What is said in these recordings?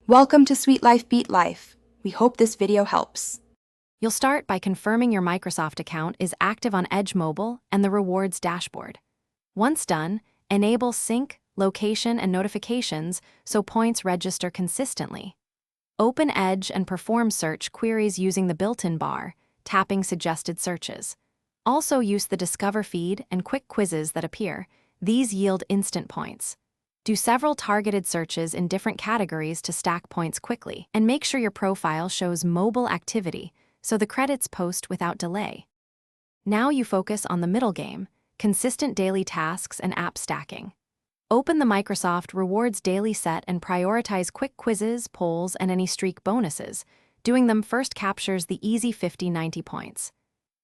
Welcome to Sweet Life Beat Life. We hope this video helps. You'll start by confirming your Microsoft account is active on Edge Mobile and the rewards dashboard. Once done, enable sync, location, and notifications so points register consistently. Open Edge and perform search queries using the built-in bar, tapping suggested searches. Also use the Discover feed and quick quizzes that appear. These yield instant points. Do several targeted searches in different categories to stack points quickly, and make sure your profile shows mobile activity so the credits post without delay. Now you focus on the middle game, consistent daily tasks and app stacking. Open the Microsoft Rewards Daily Set and prioritize quick quizzes, polls, and any streak bonuses. Doing them first captures the easy 50-90 points.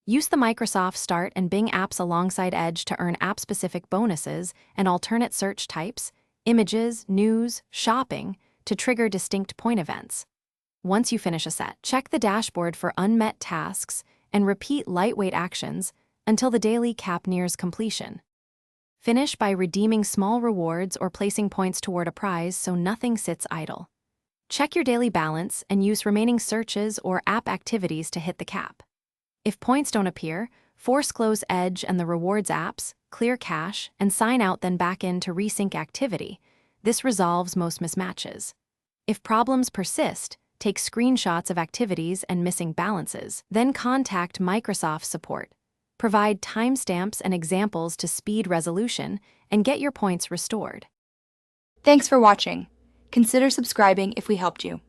Use the Microsoft Start and Bing apps alongside Edge to earn app-specific bonuses and alternate search types, images, news, shopping, to trigger distinct point events. Once you finish a set, check the dashboard for unmet tasks and repeat lightweight actions until the daily cap nears completion. Finish by redeeming small rewards or placing points toward a prize so nothing sits idle. Check your daily balance and use remaining searches or app activities to hit the cap. If points don't appear, force close Edge and the rewards apps, clear cache, and sign out, then back in to resync activity. This resolves most mismatches. If problems persist, take screenshots of activities and missing balances. Then contact Microsoft support. Provide timestamps and examples to speed resolution and get your points restored. Thanks for watching. Consider subscribing if we helped you.